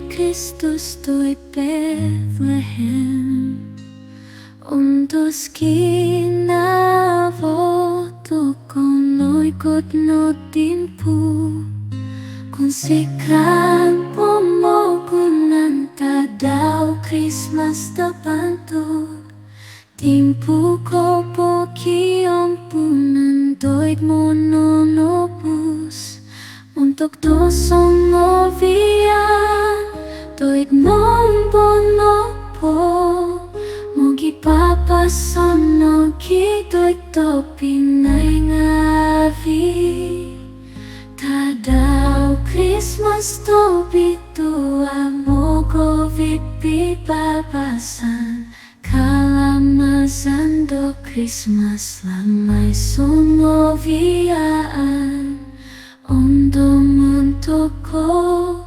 Kristus tuoi Bethlehem, untus kinavoto kono ikut notimpu, kun sikran pomokunan tadau Christmas tepantu, timpu kopo kiompunan doit mononopus, untuk dosong ovian doit nombonopo, mugi papa sono ki doit topinay ngavi, tadau Christmas to bitua mogo vipi babasan, kalamasan do Christmas lamay sumoviaan, ondo muntoko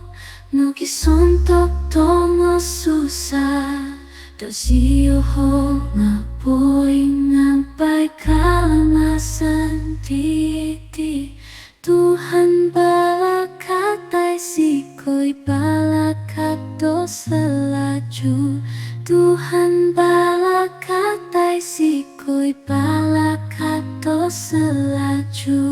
nugi sontok tomo susah, do siyoho ngapoy ngampai kalamasan titi, Tuhan balakatai sikoi balakat do selaju, Tuhan balakatai sikoi balakat do selaju.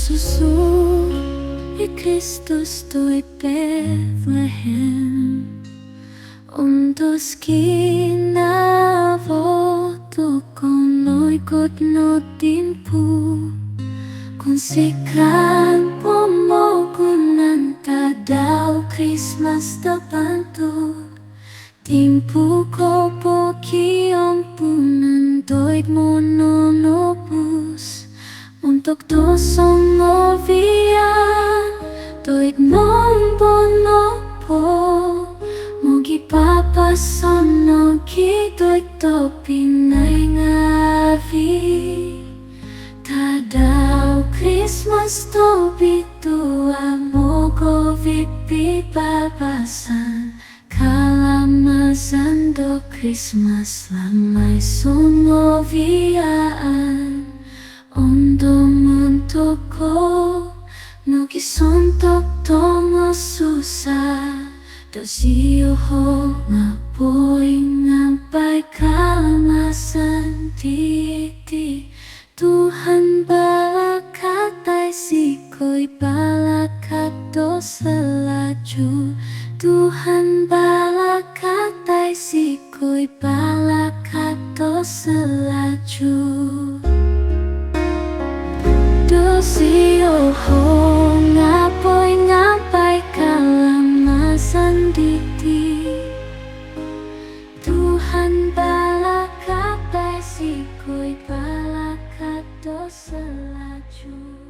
Susu i Kristus tuoi Bethlehem, untus kinavoto kono ikut notimpu, kun sikran pomokunan tadau Christmas tepantu, timpu kopo kiompunan doit mononopus, untuk dosong ovian doit nombonopo, mugi papa sono ki doit topinay ngavi, tadau Christmas to bitua mogo vipi babasan, kalamasan do Christmas lamay sumoviaan, ondo muntoko nugi sontok tomo susah, do siyoho ngapoy ngampai kalamasan titi, Tuhan balakatai sikoi balakat do selaju, Tuhan balakatai sikoi balakat do selaju. Siyoho ngapoy ngampai kalamasan titi, Tuhan balakatai sikoi balakat do selaju.